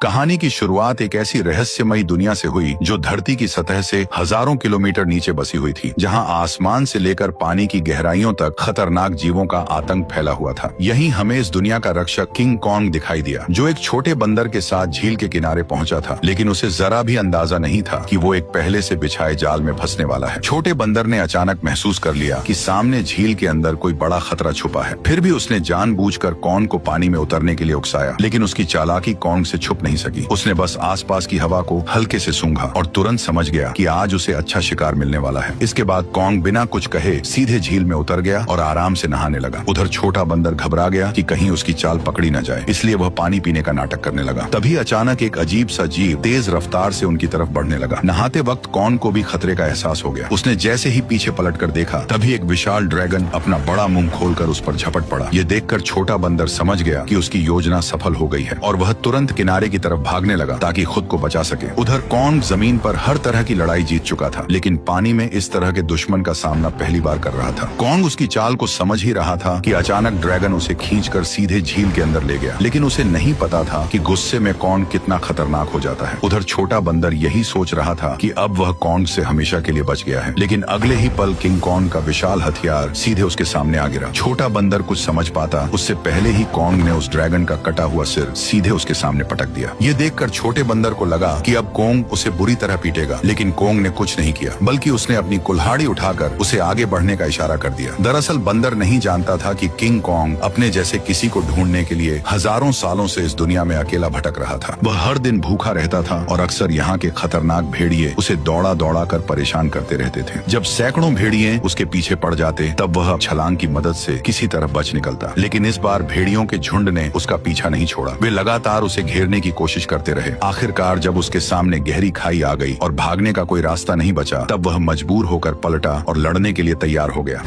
कहानी की शुरुआत एक ऐसी रहस्यमयी दुनिया से हुई जो धरती की सतह से हजारों किलोमीटर नीचे बसी हुई थी, जहां आसमान से लेकर पानी की गहराइयों तक खतरनाक जीवों का आतंक फैला हुआ था। यहीं हमें इस दुनिया का रक्षक किंग कॉन्ग दिखाई दिया, जो एक छोटे बंदर के साथ झील के किनारे पहुंचा था, लेकिन उसे जरा भी अंदाजा नहीं था कि वो एक पहले से बिछाए जाल में फंसने वाला है। छोटे बंदर ने अचानक महसूस कर लिया कि सामने झील के अंदर कोई बड़ा खतरा छुपा है। फिर भी उसने जानबूझकर कॉन्ग को पानी में उतरने के लिए उकसाया, लेकिन उसकी चालाकी कॉन्ग से छुप नहीं सकी। उसने बस आसपास की हवा को हल्के से सूंघा और तुरंत समझ गया कि आज उसे अच्छा शिकार मिलने वाला है। इसके बाद कॉन्ग बिना कुछ कहे सीधे झील में उतर गया और आराम से नहाने लगा। उधर छोटा बंदर घबरा गया कि कहीं उसकी चाल पकड़ी न जाए, इसलिए वह पानी पीने का नाटक करने लगा। तभी अचानक एक अजीब सा जीव तेज रफ्तार से उनकी तरफ बढ़ने लगा। नहाते वक्त कॉन्ग को भी खतरे का एहसास हो गया। उसने जैसे ही पीछे पलट कर देखा, तभी एक विशाल ड्रैगन अपना बड़ा मुंह खोलकर उस पर झपट पड़ा। ये देखकर छोटा बंदर समझ गया कि उसकी योजना सफल हो गई है और वह तुरंत किनारे की तरफ भागने लगा ताकि खुद को बचा सके। उधर कॉन्ग जमीन पर हर तरह की लड़ाई जीत चुका था, लेकिन पानी में इस तरह के दुश्मन का सामना पहली बार कर रहा था। कॉन्ग उसकी चाल को समझ ही रहा था कि अचानक ड्रैगन उसे खींचकर सीधे झील के अंदर ले गया, लेकिन उसे नहीं पता था कि गुस्से में कॉन्ग कितना खतरनाक हो जाता है। उधर छोटा बंदर यही सोच रहा था कि अब वह कॉन्ग से हमेशा के लिए बच गया है, लेकिन अगले ही पल किंग कॉन्ग का विशाल हथियार सीधे उसके सामने आ गिरा। छोटा बंदर कुछ समझ पाता उससे पहले ही कॉन्ग ने उस ड्रैगन का कटा हुआ सिर सीधे उसके सामने पटक दिया। ये देखकर छोटे बंदर को लगा कि अब कॉन्ग उसे बुरी तरह पीटेगा, लेकिन कॉन्ग ने कुछ नहीं किया, बल्कि उसने अपनी कुल्हाड़ी उठाकर उसे आगे बढ़ने का इशारा कर दिया। दरअसल बंदर नहीं जानता था कि किंग कॉन्ग अपने जैसे किसी को ढूंढने के लिए हजारों सालों से इस दुनिया में अकेला भटक रहा था। वह हर दिन भूखा रहता था और अक्सर यहाँ के खतरनाक भेड़िए उसे दौड़ा दौड़ा कर परेशान करते रहते थे। जब सैकड़ों भेड़िए उसके पीछे पड़ जाते, तब वह छलांग की मदद से किसी तरह बच निकलता, लेकिन इस बार भेड़ियों के झुंड ने उसका पीछा नहीं छोड़ा। वे लगातार उसे घेरने की कोशिश करते रहे। आखिरकार जब उसके सामने गहरी खाई आ गई और भागने का कोई रास्ता नहीं बचा, तब वह मजबूर होकर पलटा और लड़ने के लिए तैयार हो गया।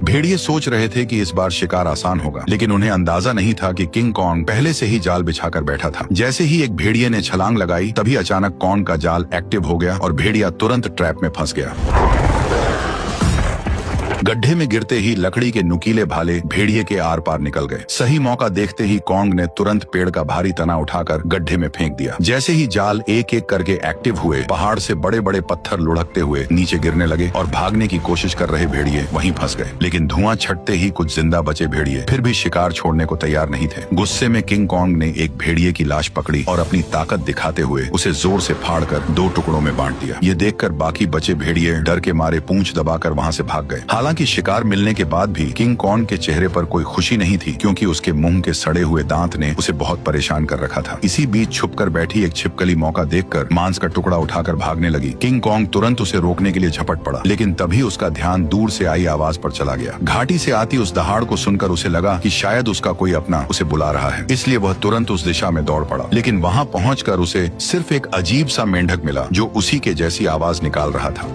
भेड़िए सोच रहे थे कि इस बार शिकार आसान होगा, लेकिन उन्हें अंदाजा नहीं था कि किंग कॉन्ग पहले से ही जाल बिछाकर बैठा था। जैसे ही एक भेड़िए ने छलांग लगाई, तभी अचानक कॉन्ग का जाल एक्टिव हो गया और भेड़िया तुरंत ट्रैप में फंस गया। गड्ढे में गिरते ही लकड़ी के नुकीले भाले भेड़िए के आर पार निकल गए। सही मौका देखते ही कॉन्ग ने तुरंत पेड़ का भारी तना उठाकर गड्ढे में फेंक दिया। जैसे ही जाल एक एक करके एक्टिव हुए, पहाड़ से बड़े बड़े पत्थर लुढ़कते हुए नीचे गिरने लगे और भागने की कोशिश कर रहे भेड़िए वहीं फंस गए। लेकिन धुआं छटते ही कुछ जिंदा बचे भेड़िए फिर भी शिकार छोड़ने को तैयार नहीं थे। गुस्से में किंग कॉन्ग ने एक भेड़िए की लाश पकड़ी और अपनी ताकत दिखाते हुए उसे जोर से फाड़कर 2 टुकड़ों में बांट दिया। ये देखकर बाकी बचे भेड़िए डर के मारे पूंछ दबाकर वहां से भाग गए। हालांकि शिकार मिलने के बाद भी किंग कॉन्ग के चेहरे पर कोई खुशी नहीं थी, क्योंकि उसके मुंह के सड़े हुए दांत ने उसे बहुत परेशान कर रखा था। इसी बीच छुपकर बैठी एक छिपकली मौका देखकर मांस का टुकड़ा उठाकर भागने लगी। किंग कॉन्ग तुरंत उसे रोकने के लिए झपट पड़ा, लेकिन तभी उसका ध्यान दूर से आई आवाज पर चला गया। घाटी से आती उस दहाड़ को सुनकर उसे लगा कि शायद उसका कोई अपना उसे बुला रहा है, इसलिए वह तुरंत उस दिशा में दौड़ पड़ा। लेकिन वहां पहुंचकर उसे सिर्फ एक अजीब सा मेंढक मिला जो उसी के जैसी आवाज निकाल रहा था।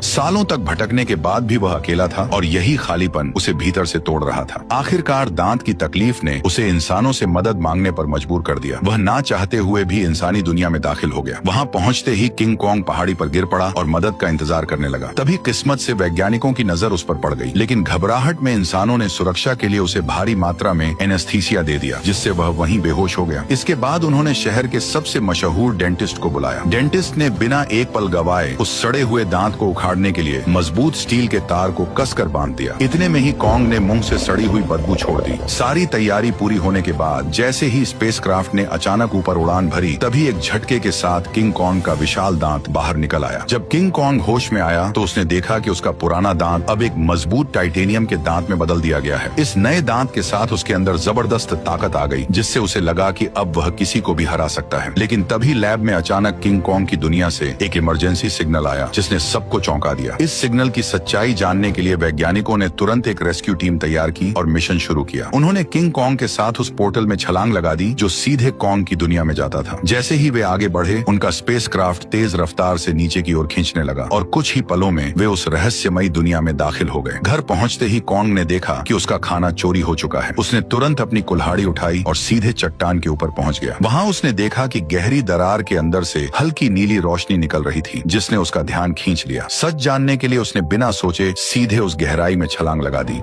सालों तक भटकने के बाद भी वह अकेला था और यही खालीपन उसे भीतर से तोड़ रहा था। आखिरकार दांत की तकलीफ ने उसे इंसानों से मदद मांगने पर मजबूर कर दिया। वह ना चाहते हुए भी इंसानी दुनिया में दाखिल हो गया। वहां पहुंचते ही किंग कॉन्ग पहाड़ी पर गिर पड़ा और मदद का इंतजार करने लगा। तभी किस्मत से वैज्ञानिकों की नजर उस पर पड़ गई, लेकिन घबराहट में इंसानों ने सुरक्षा के लिए उसे भारी मात्रा में एनेस्थीसिया दे दिया, जिससे वह वहीं बेहोश हो गया। इसके बाद उन्होंने शहर के सबसे मशहूर डेंटिस्ट को बुलाया। डेंटिस्ट ने बिना एक पल गवाए उस सड़े हुए दांत को उखाड़ने के लिए मजबूत स्टील के तार को कसकर बांध दिया। इतने में ही कॉन्ग ने मुंह से सड़ी हुई बदबू छोड़ दी। सारी तैयारी पूरी होने के बाद जैसे ही स्पेसक्राफ्ट ने अचानक ऊपर उड़ान भरी, तभी एक झटके के साथ किंग कॉन्ग का विशाल दांत बाहर निकल आया। जब किंग कॉन्ग होश में आया तो उसने देखा कि उसका पुराना दांत अब एक मजबूत टाइटेनियम के दांत में बदल दिया गया है। इस नए दांत के साथ उसके अंदर जबरदस्त ताकत आ गई, जिससे उसे लगा कि अब वह किसी को भी हरा सकता है। लेकिन तभी लैब में अचानक किंग कॉन्ग की दुनिया से एक इमरजेंसी सिग्नल आया, जिसने सबको चौंका दिया। इस सिग्नल की सच्चाई जानने के लिए वैज्ञानिकों ने तुरंत एक रेस्क्यू टीम तैयार की और मिशन शुरू किया। उन्होंने किंग कॉन्ग के साथ उस पोर्टल में छलांग लगा दी जो सीधे कॉन्ग की दुनिया में जाता था। जैसे ही वे आगे बढ़े, उनका स्पेसक्राफ्ट तेज रफ्तार से नीचे की ओर खींचने लगा और कुछ ही पलों में वे उस रहस्यमयी दुनिया में दाखिल हो गए। घर पहुंचते ही कॉन्ग ने देखा कि उसका खाना चोरी हो चुका है। उसने तुरंत अपनी कुल्हाड़ी उठाई और सीधे चट्टान के ऊपर पहुंच गया। वहां उसने देखा कि गहरी दरार के अंदर से हल्की नीली रोशनी निकल रही थी, जिसने उसका ध्यान खींच लिया। सच जानने के लिए उसने बिना सोचे सीधे उस गहराई में छलांग लगा दी।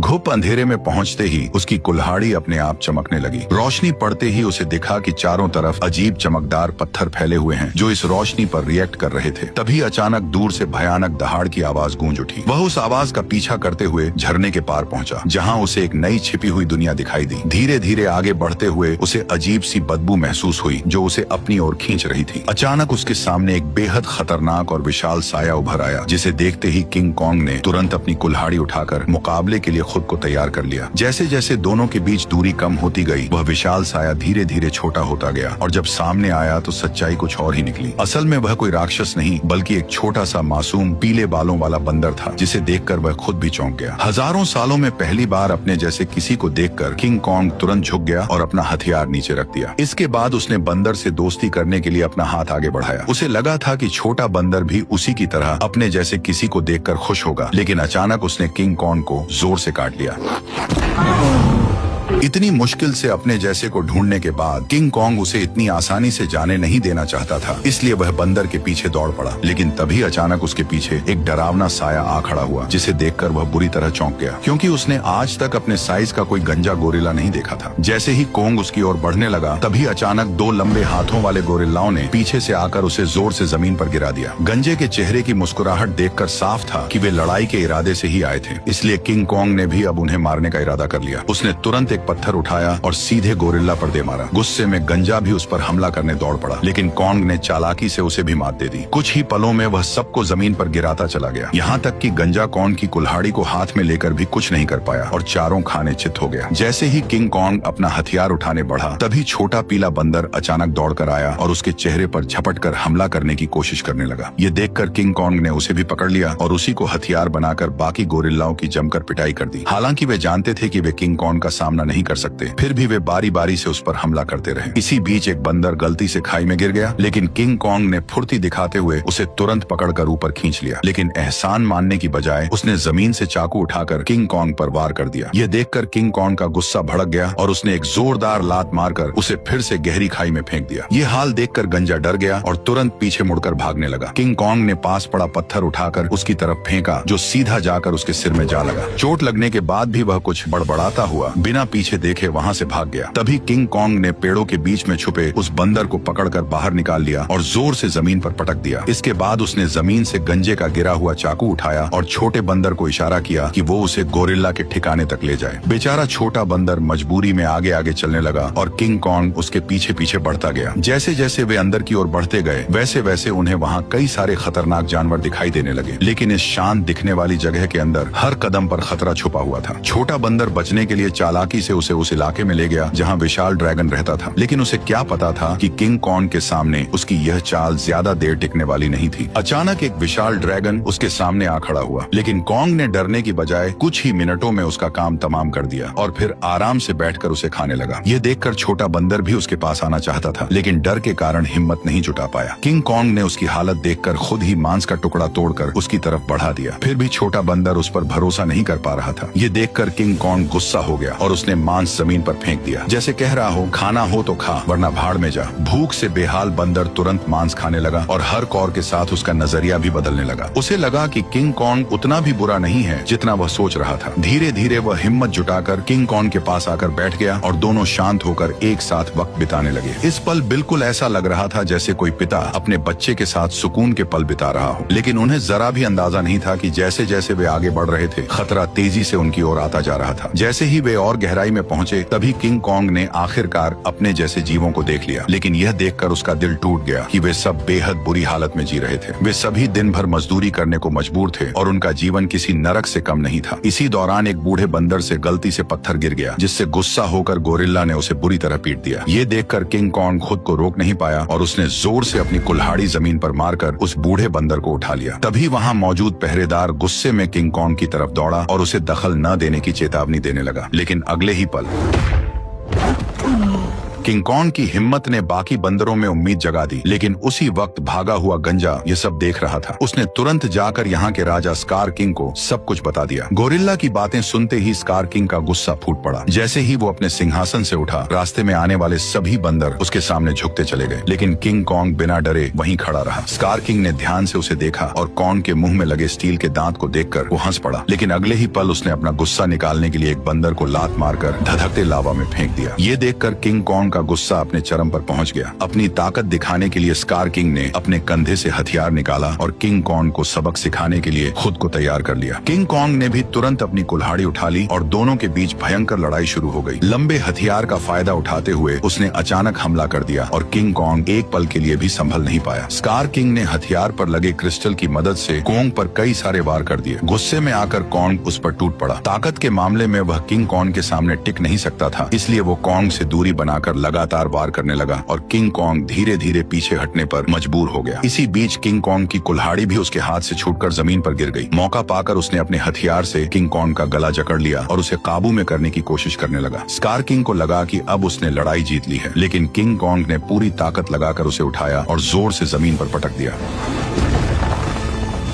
घुप अंधेरे में पहुंचते ही उसकी कुल्हाड़ी अपने आप चमकने लगी। रोशनी पड़ते ही उसे दिखा कि चारों तरफ अजीब चमकदार पत्थर फैले हुए हैं जो इस रोशनी पर रिएक्ट कर रहे थे। तभी अचानक दूर से भयानक दहाड़ की आवाज गूंज उठी। वह उस आवाज का पीछा करते हुए झरने के पार पहुंचा, जहां उसे एक नई छिपी हुई दुनिया दिखाई दी। धीरे धीरे आगे बढ़ते हुए उसे अजीब सी बदबू महसूस हुई जो उसे अपनी ओर खींच रही थी। अचानक उसके सामने एक बेहद खतरनाक और विशाल साया उभर आया, जिसे देखते ही किंग कॉन्ग ने तुरंत अपनी कुल्हाड़ी उठाकर मुकाबले के लिए खुद को तैयार कर लिया। जैसे जैसे दोनों के बीच दूरी कम होती गई, वह विशाल साया धीरे धीरे छोटा होता गया और जब सामने आया तो सच्चाई कुछ और ही निकली। असल में वह कोई राक्षस नहीं बल्कि एक छोटा सा मासूम पीले बालों वाला बंदर था, जिसे देखकर वह खुद भी चौंक गया। हजारों सालों में पहली बार अपने जैसे किसी को देखकर किंग कॉन्ग तुरंत झुक गया और अपना हथियार नीचे रख दिया। इसके बाद उसने बंदर से दोस्ती करने के लिए अपना हाथ आगे बढ़ाया। उसे लगा था कि छोटा बंदर भी उसी की तरह अपने जैसे किसी को देखकर खुश होगा, लेकिन अचानक उसने किंग कॉन्ग को जोर से काट लिया। इतनी मुश्किल से अपने जैसे को ढूंढने के बाद किंग कॉन्ग उसे इतनी आसानी से जाने नहीं देना चाहता था, इसलिए वह बंदर के पीछे दौड़ पड़ा। लेकिन तभी अचानक उसके पीछे एक डरावना साया आ खड़ा हुआ, जिसे देखकर वह बुरी तरह चौंक गया, क्योंकि उसने आज तक अपने साइज का कोई गंजा गोरिल्ला नहीं देखा था। जैसे ही कॉन्ग उसकी ओर बढ़ने लगा, तभी अचानक दो लंबे हाथों वाले गोरिल्लाओं ने पीछे से आकर उसे जोर से जमीन पर गिरा दिया। गंजे के चेहरे की मुस्कुराहट देखकर साफ था कि वे लड़ाई के इरादे से ही आए थे, इसलिए किंग कॉन्ग ने भी अब उन्हें मारने का इरादा कर लिया। उसने तुरंत एक पत्थर उठाया और सीधे गोरिल्ला पर दे मारा। गुस्से में गंजा भी उस पर हमला करने दौड़ पड़ा, लेकिन कॉन्ग ने चालाकी से उसे भी मात दे दी। कुछ ही पलों में वह सबको जमीन पर गिराता चला गया, यहाँ तक कि गंजा कॉन्ग की कुल्हाड़ी को हाथ में लेकर भी कुछ नहीं कर पाया और चारों खाने चित हो गया। जैसे ही किंग कॉन्ग अपना हथियार उठाने बढ़ा, तभी छोटा पीला बंदर अचानक दौड़कर आया और उसके चेहरे पर झपट कर हमला करने की कोशिश करने लगा। ये देखकर किंग कॉन्ग ने उसे भी पकड़ लिया और उसी को हथियार बनाकर बाकी गोरिल्लाओं की जमकर पिटाई कर दी। हालांकि वे जानते थे कि वे किंग कॉन्ग का सामना नहीं कर सकते, फिर भी वे बारी बारी से उस पर हमला करते रहे। इसी बीच एक बंदर गलती से खाई में गिर गया, लेकिन किंग कॉन्ग ने फुर्ती दिखाते हुए उसे तुरंत पकड़कर ऊपर खींच लिया। लेकिन एहसान मानने की बजाय उसने जमीन से चाकू उठाकर किंग कॉन्ग पर वार कर दिया। यह देखकर किंग कॉन्ग का गुस्सा भड़क गया और उसने एक जोरदार लात मारकर उसे फिर से गहरी खाई में फेंक दिया। ये हाल देखकर गंजा डर गया और तुरंत पीछे मुड़कर भागने लगा। किंग कॉन्ग ने पास पड़ा पत्थर उठाकर उसकी तरफ फेंका, जो सीधा जाकर उसके सिर में जा लगा। चोट लगने के बाद भी वह कुछ बड़बड़ाता हुआ बिना पीछे देखे वहां से भाग गया। तभी किंग कॉन्ग ने पेड़ों के बीच में छुपे उस बंदर को पकड़कर बाहर निकाल लिया और जोर से जमीन पर पटक दिया। इसके बाद उसने जमीन से गंजे का गिरा हुआ चाकू उठाया और छोटे बंदर को इशारा किया कि वो उसे गोरिल्ला के ठिकाने तक ले जाए। बेचारा छोटा बंदर मजबूरी में आगे आगे चलने लगा और किंग कॉन्ग उसके पीछे पीछे बढ़ता गया। जैसे जैसे वे अंदर की ओर बढ़ते गए, वैसे वैसे उन्हें वहाँ कई सारे खतरनाक जानवर दिखाई देने लगे, लेकिन इस शांत दिखने वाली जगह के अंदर हर कदम पर खतरा छुपा हुआ था। छोटा बंदर बचने के लिए चालाकी से उसे उस इलाके में ले गया जहाँ विशाल ड्रैगन रहता था, लेकिन उसे क्या पता था कि किंग कॉन्ग के सामने उसकी यह चाल ज्यादा देर टिकने वाली नहीं थी। अचानक एक विशाल ड्रैगन उसके सामने आ खड़ा हुआ, लेकिन कॉन्ग ने डरने की बजाय कुछ ही मिनटों में उसका काम तमाम कर दिया और फिर आराम से बैठकर उसे खाने लगा। यह देखकर छोटा बंदर भी उसके पास आना चाहता था, लेकिन डर के कारण हिम्मत नहीं जुटा पाया। किंग कॉन्ग ने उसकी हालत देखकर खुद ही मांस का टुकड़ा तोड़कर उसकी तरफ बढ़ा दिया। फिर भी छोटा बंदर उस पर भरोसा नहीं कर पा रहा था। ये देखकर किंग कॉन्ग गुस्सा हो गया और उसने मांस जमीन पर फेंक दिया, जैसे कह रहा हो खाना हो तो खा वरना भाड़ में जा। भूख से बेहाल बंदर तुरंत मांस खाने लगा और हर कौर के साथ उसका नजरिया भी बदलने लगा। उसे लगा कि किंग कॉन्ग उतना भी बुरा नहीं है जितना वह सोच रहा था। धीरे धीरे वह हिम्मत जुटाकर किंग कॉन्ग के पास आकर बैठ गया और दोनों शांत होकर एक साथ वक्त बिताने लगे। इस पल बिल्कुल ऐसा लग रहा था जैसे कोई पिता अपने बच्चे के साथ सुकून के पल बिता रहा हो, लेकिन उन्हें जरा भी अंदाजा नहीं था कि जैसे जैसे वे आगे बढ़ रहे थे, खतरा तेजी से उनकी ओर आता जा रहा था। जैसे ही वे और गहराई में पहुंचे, तभी किंग कॉन्ग ने आखिरकार अपने जैसे जीवों को देख लिया, लेकिन यह देखकर उसका दिल टूट गया कि वे सब बेहद बुरी हालत में जी रहे थे। वे सभी दिन भर मजदूरी करने को मजबूर थे और उनका जीवन किसी नरक से कम नहीं था। इसी दौरान एक बूढ़े बंदर से गलती से पत्थर गिर गया, जिससे गुस्सा होकर गोरिल्ला ने उसे बुरी तरह पीट दिया। ये देखकर किंग कॉन्ग खुद को रोक नहीं पाया और उसने जोर से अपनी कुल्हाड़ी जमीन पर मारकर उस बूढ़े बंदर को उठा लिया। तभी वहाँ मौजूद पहरेदार गुस्से में किंग कॉन्ग की तरफ दौड़ा और उसे दखल न देने की चेतावनी देने लगा, लेकिन अगले ही पल किंग कॉन्ग की हिम्मत ने बाकी बंदरों में उम्मीद जगा दी, लेकिन उसी वक्त भागा हुआ गंजा ये सब देख रहा था। उसने तुरंत जाकर यहाँ के राजा स्कार किंग को सब कुछ बता दिया। गोरिल्ला की बातें सुनते ही स्कार किंग का गुस्सा फूट पड़ा। जैसे ही वो अपने सिंहासन से उठा, रास्ते में आने वाले सभी बंदर उसके सामने झुकते चले गए, लेकिन किंग कॉन्ग बिना डरे वहीं खड़ा रहा। स्कार किंग ने ध्यान से उसे देखा और कॉन्ग के मुंह में लगे स्टील के दांत को देखकर वो हंस पड़ा, लेकिन अगले ही पल उसने अपना गुस्सा निकालने के लिए एक बंदर को लात मारकर धधकते लावा में फेंक दिया। ये देखकर किंग कॉन्ग का गुस्सा अपने चरम पर पहुंच गया। अपनी ताकत दिखाने के लिए स्कार किंग ने अपने कंधे से हथियार निकाला और किंग कॉन्ग को सबक सिखाने के लिए खुद को तैयार कर लिया। किंग कॉन्ग ने भी तुरंत अपनी कुल्हाड़ी उठा ली और दोनों के बीच भयंकर लड़ाई शुरू हो गई। लंबे हथियार का फायदा उठाते हुए उसने अचानक हमला कर दिया और किंग कॉन्ग एक पल के लिए भी संभल नहीं पाया। स्कार किंग ने हथियार पर लगे क्रिस्टल की मदद से कॉन्ग पर कई सारे वार कर दिए। गुस्से में आकर कॉन्ग उस पर टूट पड़ा। ताकत के मामले में वह किंग कॉन्ग के सामने टिक नहीं सकता था, इसलिए वो कॉन्ग से दूरी बनाकर लगातार वार करने लगा और किंग कॉन्ग धीरे धीरे पीछे हटने पर मजबूर हो गया। इसी बीच किंग कॉन्ग की कुल्हाड़ी भी उसके हाथ से छूटकर जमीन पर गिर गई। मौका पाकर उसने अपने हथियार से किंग कॉन्ग का गला जकड़ लिया और उसे काबू में करने की कोशिश करने लगा। स्कार किंग को लगा कि अब उसने लड़ाई जीत ली है, लेकिन किंग कॉन्ग ने पूरी ताकत लगाकर उसे उठाया और जोर से जमीन पर पटक दिया।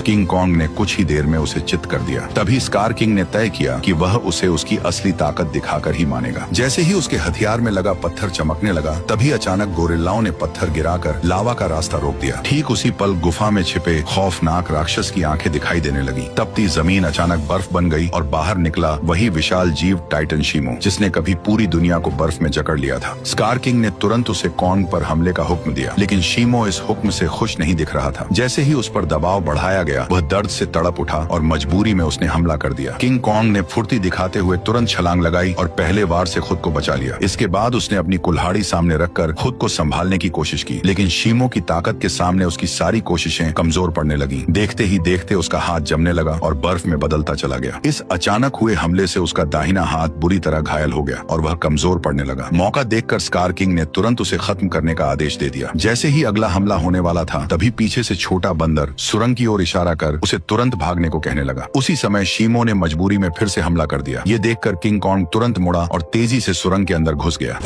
किंग कॉन्ग ने कुछ ही देर में उसे चित कर दिया। तभी स्कार किंग ने तय किया कि वह उसे उसकी असली ताकत दिखाकर ही मानेगा। जैसे ही उसके हथियार में लगा पत्थर चमकने लगा, तभी अचानक गोरिल्लाओं ने पत्थर गिराकर लावा का रास्ता रोक दिया। ठीक उसी पल गुफा में छिपे खौफनाक राक्षस की आंखें दिखाई देने लगी। तपती जमीन अचानक बर्फ बन गई और बाहर निकला वही विशाल जीव टाइटन शीमो, जिसने कभी पूरी दुनिया को बर्फ में जकड़ लिया था। स्कार किंग ने तुरंत उसे कॉन्ग पर हमले का हुक्म दिया, लेकिन शीमो इस हुक्म से खुश नहीं दिख रहा था। जैसे ही उस पर दबाव बढ़ाया गया, वह दर्द से तड़प उठा और मजबूरी में उसने हमला कर दिया। किंग कॉन्ग ने फुर्ती दिखाते हुए तुरंत छलांग लगाई और पहले वार से खुद को बचा लिया। इसके बाद उसने अपनी कुल्हाड़ी सामने रखकर खुद को संभालने की कोशिश की, लेकिन शीमो की ताकत के सामने उसकी सारी कोशिशें कमजोर पड़ने लगी। देखते ही देखते उसका हाथ जमने लगा और बर्फ में बदलता चला गया। इस अचानक हुए हमले से उसका दाहिना हाथ बुरी तरह घायल हो गया और वह कमजोर पड़ने लगा। मौका देखकर स्कार किंग ने तुरंत उसे खत्म करने का आदेश दे दिया। जैसे ही अगला हमला होने वाला था, तभी पीछे से छोटा बंदर सुरंग की ओर इशारा कर उसे तुरंत भागने को कहने लगा। उसी समय शीमो ने मजबूरी में फिर से हमला कर दिया। ये देखकर किंग कॉन्ग तुरंत मुड़ा और तेजी से सुरंग के अंदर घुस गया,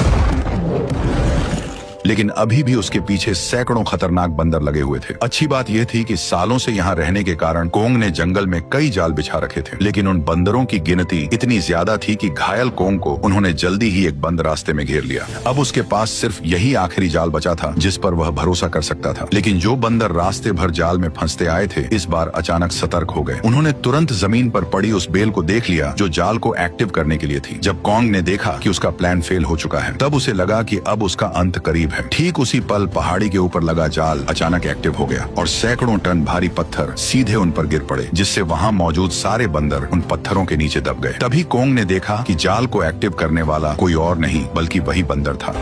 लेकिन अभी भी उसके पीछे सैकड़ों खतरनाक बंदर लगे हुए थे। अच्छी बात यह थी कि सालों से यहाँ रहने के कारण कोंग ने जंगल में कई जाल बिछा रखे थे, लेकिन उन बंदरों की गिनती इतनी ज्यादा थी कि घायल कोंग को उन्होंने जल्दी ही एक बंद रास्ते में घेर लिया। अब उसके पास सिर्फ यही आखिरी जाल बचा था जिस पर वह भरोसा कर सकता था। लेकिन जो बंदर रास्ते भर जाल में फंसते आए थे, इस बार अचानक सतर्क हो गए। उन्होंने तुरंत जमीन पर पड़ी उस बेल को देख लिया जो जाल को एक्टिव करने के लिए थी। जब कोंग ने देखा कि उसका प्लान फेल हो चुका है, तब उसे लगा कि अब उसका अंत करीब है। ठीक उसी पल पहाड़ी के ऊपर लगा जाल अचानक एक्टिव हो गया और सैकड़ों टन भारी पत्थर सीधे उन पर गिर पड़े, जिससे वहां मौजूद सारे बंदर उन पत्थरों के नीचे दब गए। तभी कोंग ने देखा कि जाल को एक्टिव करने वाला कोई और नहीं बल्कि वही बंदर था।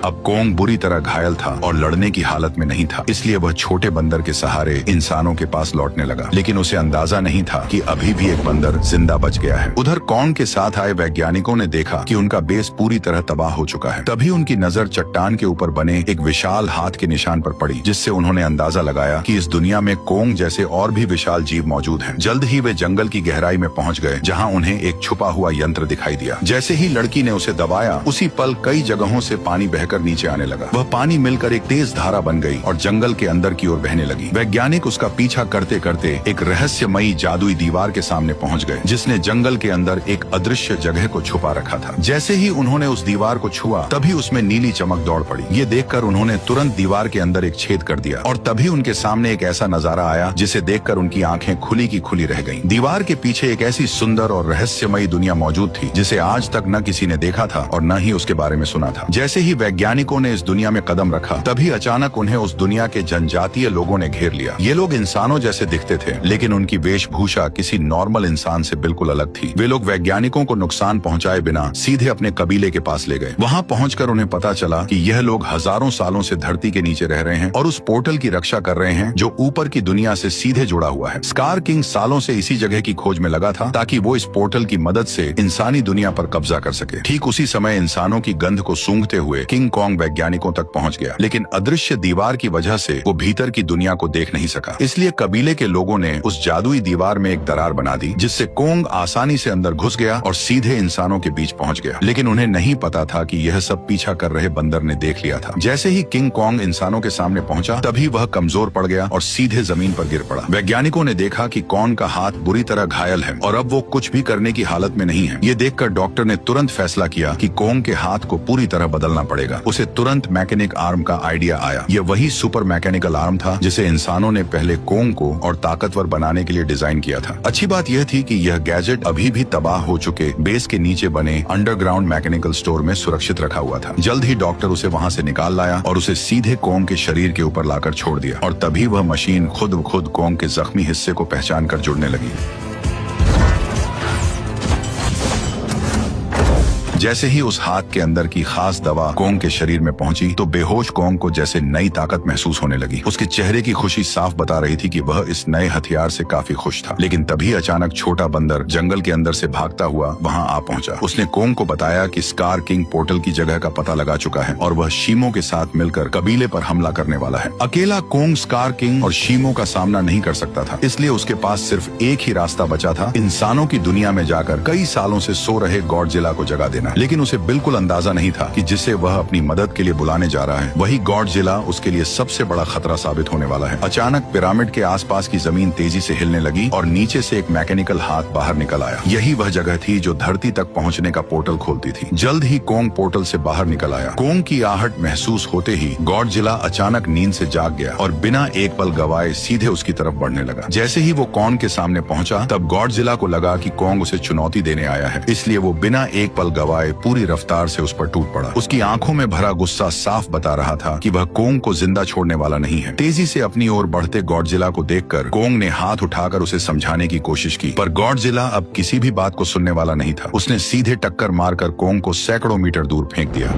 अब कोंग बुरी तरह घायल था और लड़ने की हालत में नहीं था, इसलिए वह छोटे बंदर के सहारे इंसानों के पास लौटने लगा। लेकिन उसे अंदाजा नहीं था कि अभी भी एक बंदर जिंदा बच गया है। उधर कोंग के साथ आए वैज्ञानिकों ने देखा कि उनका बेस पूरी तरह तबाह हो चुका है। तभी उनकी नजर चट्टान के ऊपर बने एक विशाल हाथ के निशान पर पड़ी, जिससे उन्होंने अंदाजा लगाया कि इस दुनिया में कोंग जैसे और भी विशाल जीव मौजूद हैं। जल्द ही वे जंगल की गहराई में पहुंच गए, जहां उन्हें एक छुपा हुआ यंत्र दिखाई दिया। जैसे ही लड़की ने उसे दबाया, उसी पल कई जगहों से पानी बहकर नीचे आने लगा। वह पानी मिलकर एक तेज धारा बन गई और जंगल के अंदर की ओर बहने लगी। वैज्ञानिक उसका पीछा करते करते एक रहस्यमयी जादुई दीवार के सामने पहुंच गए, जिसने जंगल के अंदर एक अदृश्य जगह को छुपा रखा था। जैसे ही उन्होंने उस दीवार को छुआ, तभी उसमें नीली चमक दौड़ पड़ी। ये देखकर उन्होंने तुरंत दीवार के अंदर एक छेद कर दिया और तभी उनके सामने एक ऐसा नजारा आया जिसे देखकर उनकी आंखें खुली की खुली रह गईं। दीवार के पीछे एक ऐसी सुंदर और रहस्यमयी दुनिया मौजूद थी जिसे आज तक न किसी ने देखा था और न ही उसके बारे में सुना था। जैसे ही वैज्ञानिकों ने इस दुनिया में कदम रखा, तभी अचानक उन्हें उस दुनिया के जनजातीय लोगों ने घेर लिया। ये लोग इंसानों जैसे दिखते थे, लेकिन उनकी वेशभूषा किसी नॉर्मल इंसान से बिल्कुल अलग थी। वे लोग वैज्ञानिकों को नुकसान पहुंचाए बिना सीधे अपने कबीले के पास ले गए। वहां पहुंचकर उन्हें पता चला कि यह लोग हजारों सालों से धरती के नीचे रह रहे हैं और उस पोर्टल की रक्षा कर रहे हैं जो ऊपर की दुनिया से सीधे जुड़ा हुआ है। स्कार किंग सालों से इसी जगह की खोज में लगा था ताकि वो इस पोर्टल की मदद से इंसानी दुनिया पर कब्जा कर सके। ठीक उसी समय इंसानों की गंध को सूंघते हुए किंग किंग कॉन्ग वैज्ञानिकों तक पहुंच गया, लेकिन अदृश्य दीवार की वजह से वो भीतर की दुनिया को देख नहीं सका। इसलिए कबीले के लोगों ने उस जादुई दीवार में एक दरार बना दी, जिससे कॉन्ग आसानी से अंदर घुस गया और सीधे इंसानों के बीच पहुंच गया। लेकिन उन्हें नहीं पता था कि यह सब पीछा कर रहे बंदर ने देख लिया था। जैसे ही किंग कॉन्ग इंसानों के सामने पहुंचा, तभी वह कमजोर पड़ गया और सीधे जमीन पर गिर पड़ा। वैज्ञानिकों ने देखा कि कॉन्ग का हाथ बुरी तरह घायल है और अब वो कुछ भी करने की हालत में नहीं है। ये देखकर डॉक्टर ने तुरंत फैसला किया कि कॉन्ग के हाथ को पूरी तरह बदलना पड़ेगा। उसे तुरंत मैकेनिक आर्म का आइडिया आया। यह वही सुपर मैकेनिकल आर्म था जिसे इंसानों ने पहले कॉन्ग को और ताकतवर बनाने के लिए डिजाइन किया था। अच्छी बात यह थी कि यह गैजेट अभी भी तबाह हो चुके बेस के नीचे बने अंडरग्राउंड मैकेनिकल स्टोर में सुरक्षित रखा हुआ था। जल्द ही डॉक्टर उसे वहां से निकाल लाया और उसे सीधे कॉन्ग के शरीर के ऊपर लाकर छोड़ दिया, और तभी वह मशीन खुद कॉन्ग के जख्मी हिस्से को पहचान कर जुड़ने लगी। जैसे ही उस हाथ के अंदर की खास दवा कॉन्ग के शरीर में पहुंची, तो बेहोश कॉन्ग को जैसे नई ताकत महसूस होने लगी। उसके चेहरे की खुशी साफ बता रही थी कि वह इस नए हथियार से काफी खुश था। लेकिन तभी अचानक छोटा बंदर जंगल के अंदर से भागता हुआ वहां आ पहुंचा। उसने कॉन्ग को बताया कि स्कार किंग पोर्टल की जगह का पता लगा चुका है और वह शीमो के साथ मिलकर कबीले पर हमला करने वाला है। अकेला कॉन्ग स्कार किंग और शीमो का सामना नहीं कर सकता था, इसलिए उसके पास सिर्फ एक ही रास्ता बचा था, इंसानों की दुनिया में जाकर कई सालों से सो रहे गॉडजिला को जगा देना। लेकिन उसे बिल्कुल अंदाजा नहीं था कि जिसे वह अपनी मदद के लिए बुलाने जा रहा है, वही गॉडजिला उसके लिए सबसे बड़ा खतरा साबित होने वाला है। अचानक पिरामिड के आसपास की जमीन तेजी से हिलने लगी और नीचे से एक मैकेनिकल हाथ बाहर निकल आया। यही वह जगह थी जो धरती तक पहुंचने का पोर्टल खोलती थी। जल्द ही कॉन्ग पोर्टल से बाहर निकल आया। कॉन्ग की आहट महसूस होते ही गॉडजिला अचानक नींद से जाग गया और बिना एक पल गवाए सीधे उसकी तरफ बढ़ने लगा। जैसे ही वो कॉन्ग के सामने पहुंचा, तब गॉडजिला को लगा कि कॉन्ग उसे चुनौती देने आया है, इसलिए वो बिना एक पल गवाए पूरी रफ्तार से उस पर टूट पड़ा। उसकी आंखों में भरा गुस्सा साफ बता रहा था कि वह कॉन्ग को जिंदा छोड़ने वाला नहीं है। तेजी से अपनी ओर बढ़ते गॉडजिला को देखकर कॉन्ग ने हाथ उठाकर उसे समझाने की कोशिश की, पर गॉडजिला अब किसी भी बात को सुनने वाला नहीं था। उसने सीधे टक्कर मारकर कॉन्ग को सैकड़ों मीटर दूर फेंक दिया।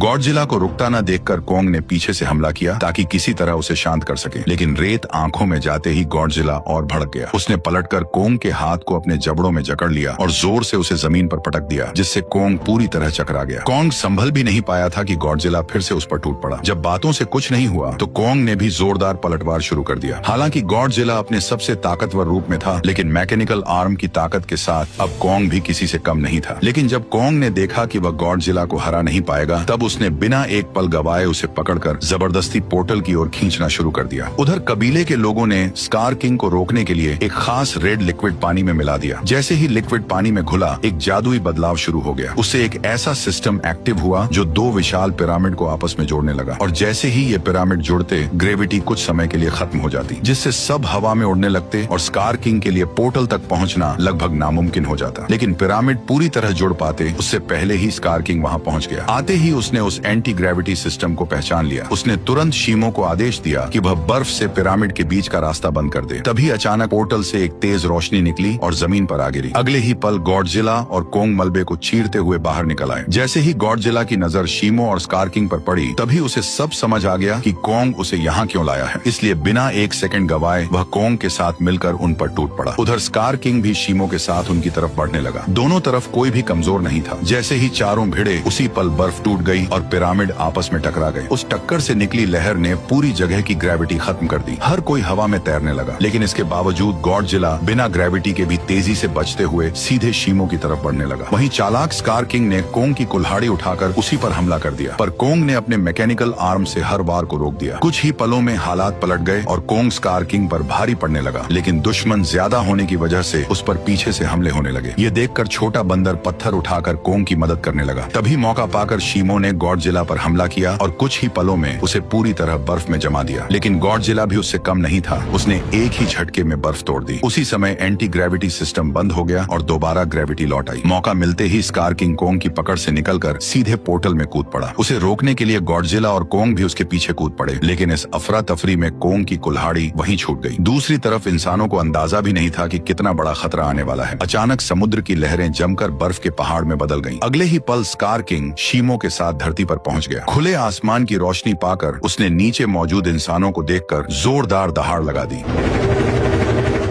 गॉडजिला को रुकता न देखकर कॉन्ग ने पीछे से हमला किया ताकि किसी तरह उसे शांत कर सके, लेकिन रेत आंखों में जाते ही गॉडजिला और भड़क गया। उसने पलटकर कॉन्ग के हाथ को अपने जबड़ों में जकड़ लिया और जोर से उसे जमीन पर पटक दिया, जिससे कॉन्ग पूरी तरह चकरा गया। कॉन्ग संभल भी नहीं पाया था कि गॉडजिला फिर से उस पर टूट पड़ा। जब बातों से कुछ नहीं हुआ तो कॉन्ग ने भी जोरदार पलटवार शुरू कर दिया। हालांकि गॉडजिला अपने सबसे ताकतवर रूप में था, लेकिन मैकेनिकल आर्म की ताकत के साथ अब कॉन्ग भी किसी से कम नहीं था। लेकिन जब कॉन्ग ने देखा कि वह गॉडजिला को हरा नहीं पाएगा, तब उसने बिना एक पल गवाए उसे पकड़कर जबरदस्ती पोर्टल की ओर खींचना शुरू कर दिया। उधर कबीले के लोगों ने स्कार किंग को रोकने के लिए एक खास रेड लिक्विड पानी में मिला दिया। जैसे ही लिक्विड पानी में घुला, एक जादुई बदलाव शुरू हो गया। उससे एक ऐसा सिस्टम एक्टिव हुआ जो दो विशाल पिरामिड को आपस में जोड़ने लगा, और जैसे ही ये पिरामिड जुड़ते, ग्रेविटी कुछ समय के लिए खत्म हो जाती, जिससे सब हवा में उड़ने लगते और स्कार किंग के लिए पोर्टल तक पहुंचना लगभग नामुमकिन हो जाता। लेकिन पिरामिड पूरी तरह जुड़ पाते उससे पहले ही स्कार किंग वहां पहुंच गया। आते ही उसने उस एंटी ग्रेविटी सिस्टम को पहचान लिया। उसने तुरंत शीमो को आदेश दिया कि वह बर्फ से पिरामिड के बीच का रास्ता बंद कर दे। तभी अचानक पोर्टल से एक तेज रोशनी निकली और जमीन पर आ गिरी। अगले ही पल गॉडजिला और कॉन्ग मलबे को चीरते हुए बाहर निकल आए। जैसे ही गॉडजिला की नजर शीमो और स्कार किंग पर पड़ी, तभी उसे सब समझ आ गया कि कॉन्ग उसे यहाँ क्यों लाया है। इसलिए बिना एक सेकंड गवाए वह कॉन्ग के साथ मिलकर उन पर टूट पड़ा। उधर स्कार किंग भी शीमो के साथ उनकी तरफ बढ़ने लगा। दोनों तरफ कोई भी कमजोर नहीं था। जैसे ही चारों भिड़े, उसी पल बर्फ टूट गई और पिरामिड आपस में टकरा गए। उस टक्कर से निकली लहर ने पूरी जगह की ग्रेविटी खत्म कर दी। हर कोई हवा में तैरने लगा, लेकिन इसके बावजूद गॉडजिला बिना ग्रेविटी के भी तेजी से बचते हुए सीधे शीमो की तरफ बढ़ने लगा। वहीं चालाक स्कार किंग ने कॉन्ग की कुल्हाड़ी उठाकर उसी पर हमला कर दिया, पर कॉन्ग ने अपने मैकेनिकल आर्म से हर वार को रोक दिया। कुछ ही पलों में हालात पलट गए और कॉन्ग स्कार किंग पर भारी पड़ने लगा, लेकिन दुश्मन ज्यादा होने की वजह से उस पर पीछे से हमले होने लगे। ये देखकर छोटा बंदर पत्थर उठाकर कॉन्ग की मदद करने लगा। तभी मौका पाकर शीमो ने गॉडजिला पर हमला किया और कुछ ही पलों में उसे पूरी तरह बर्फ में जमा दिया। लेकिन गॉडजिला भी उससे कम नहीं था। उसने एक ही झटके में बर्फ तोड़ दी। उसी समय एंटी ग्रेविटी सिस्टम बंद हो गया और दोबारा ग्रेविटी लौट आई। मौका मिलते ही स्कार किंग कॉन्ग की पकड़ से निकलकर सीधे पोर्टल में कूद पड़ा। उसे रोकने के लिए गॉडजिला और कॉन्ग भी उसके पीछे कूद पड़े, लेकिन इस अफरा तफरी में कॉन्ग की कुल्हाड़ी वहीं छूट गई। दूसरी तरफ इंसानों को अंदाजा भी नहीं था कि कितना बड़ा खतरा आने वाला है। अचानक समुद्र की लहरें जमकर बर्फ के पहाड़ में बदल गईं। अगले ही पल स्कार किंग शीमो के साथ धरती पर पहुंच गया। खुले आसमान की रोशनी पाकर उसने नीचे मौजूद इंसानों को देखकर जोरदार दहाड़ लगा दी।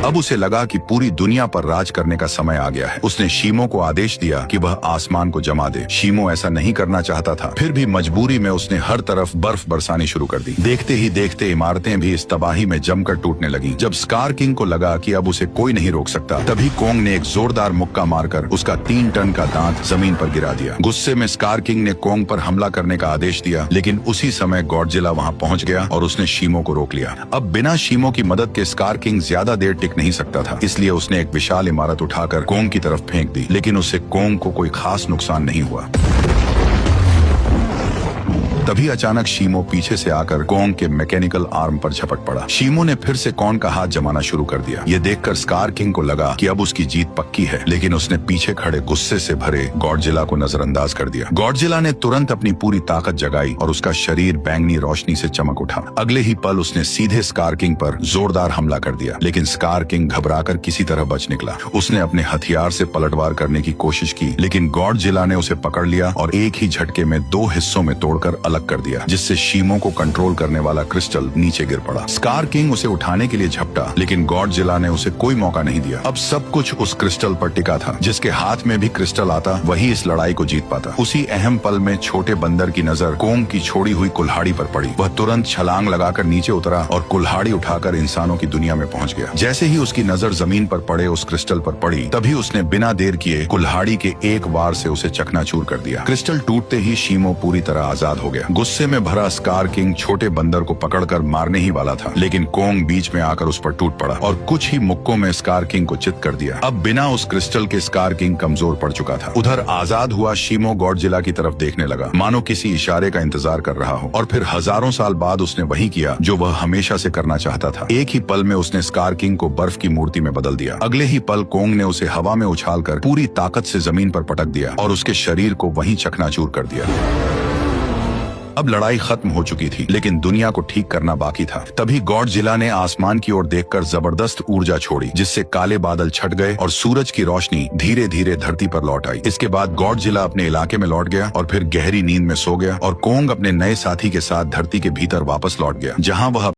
अब उसे लगा कि पूरी दुनिया पर राज करने का समय आ गया है। उसने शीमो को आदेश दिया कि वह आसमान को जमा दे। शीमो ऐसा नहीं करना चाहता था, फिर भी मजबूरी में उसने हर तरफ बर्फ बरसानी शुरू कर दी। देखते ही देखते इमारतें भी इस तबाही में जमकर टूटने लगी। जब स्कार किंग को लगा कि अब उसे कोई नहीं रोक सकता, तभी कोंग ने एक जोरदार मुक्का मारकर उसका 3 टन का दांत जमीन पर गिरा दिया। गुस्से में स्कार किंग ने कोंग पर हमला करने का आदेश दिया, लेकिन उसी समय गॉडजिला वहां पहुंच गया और उसने शीमो को रोक लिया। अब बिना शीमो की मदद के स्कार किंग ज्यादा देर टिक नहीं सकता था, इसलिए उसने एक विशाल इमारत उठाकर कोंग की तरफ फेंक दी, लेकिन उससे कोंग को कोई खास नुकसान नहीं हुआ। तभी अचानक शीमो पीछे से आकर कोंग के मैकेनिकल आर्म पर झपट पड़ा। शीमो ने फिर से कोंग का हाथ जमाना शुरू कर दिया। ये देखकर स्कार किंग को लगा कि अब उसकी जीत पक्की है, लेकिन उसने पीछे खड़े गुस्से से भरे गॉडजिला को नजरअंदाज कर दिया। गॉडजिला ने तुरंत अपनी पूरी ताकत जगाई और उसका शरीर बैंगनी रोशनी से चमक उठा। अगले ही पल उसने सीधे स्कार किंग पर जोरदार हमला कर दिया, लेकिन स्कार किंग घबराकर किसी तरह बच निकला। उसने अपने हथियार से पलटवार करने की कोशिश की, लेकिन गॉडजिला ने उसे पकड़ लिया और एक ही झटके में 2 हिस्सों में तोड़कर अलग कर दिया, जिससे शीमो को कंट्रोल करने वाला क्रिस्टल नीचे गिर पड़ा। स्कार किंग उसे उठाने के लिए झपटा, लेकिन गॉडजिला ने उसे कोई मौका नहीं दिया। अब सब कुछ उस क्रिस्टल पर टिका था। जिसके हाथ में भी क्रिस्टल आता, वही इस लड़ाई को जीत पाता। उसी अहम पल में छोटे बंदर की नजर कोंग की छोड़ी हुई कुल्हाड़ी पर पड़ी। वह तुरंत छलांग लगाकर नीचे उतरा और कुल्हाड़ी उठाकर इंसानों की दुनिया में पहुंच गया। जैसे ही उसकी नजर जमीन पर पड़े उस क्रिस्टल पर पड़ी, तभी उसने बिना देर किए कुल्हाड़ी के एक वार से उसे चकनाचूर कर दिया। क्रिस्टल टूटते ही शीमो पूरी तरह आजाद हो गया। गुस्से में भरा स्कार किंग छोटे बंदर को पकड़कर मारने ही वाला था, लेकिन कोंग बीच में आकर उस पर टूट पड़ा और कुछ ही मुक्कों में स्कार किंग को चित कर दिया। अब बिना उस क्रिस्टल के स्कार किंग कमजोर पड़ चुका था। उधर आजाद हुआ शीमो गॉडजिला की तरफ देखने लगा, मानो किसी इशारे का इंतजार कर रहा हो। और फिर हजारों साल बाद उसने वही किया जो वह हमेशा से करना चाहता था। एक ही पल में उसने स्कार किंग को बर्फ की मूर्ति में बदल दिया। अगले ही पल कोंग ने उसे हवा में उछालकर पूरी ताकत से जमीन पर पटक दिया और उसके शरीर को वहीं चकनाचूर कर दिया। अब लड़ाई खत्म हो चुकी थी, लेकिन दुनिया को ठीक करना बाकी था। तभी गॉडजिला ने आसमान की ओर देखकर जबरदस्त ऊर्जा छोड़ी, जिससे काले बादल छट गए और सूरज की रोशनी धीरे धीरे धरती पर लौट आई। इसके बाद गॉडजिला अपने इलाके में लौट गया और फिर गहरी नींद में सो गया और कोंग अपने नए साथी के साथ धरती के भीतर वापस लौट गया, जहां वह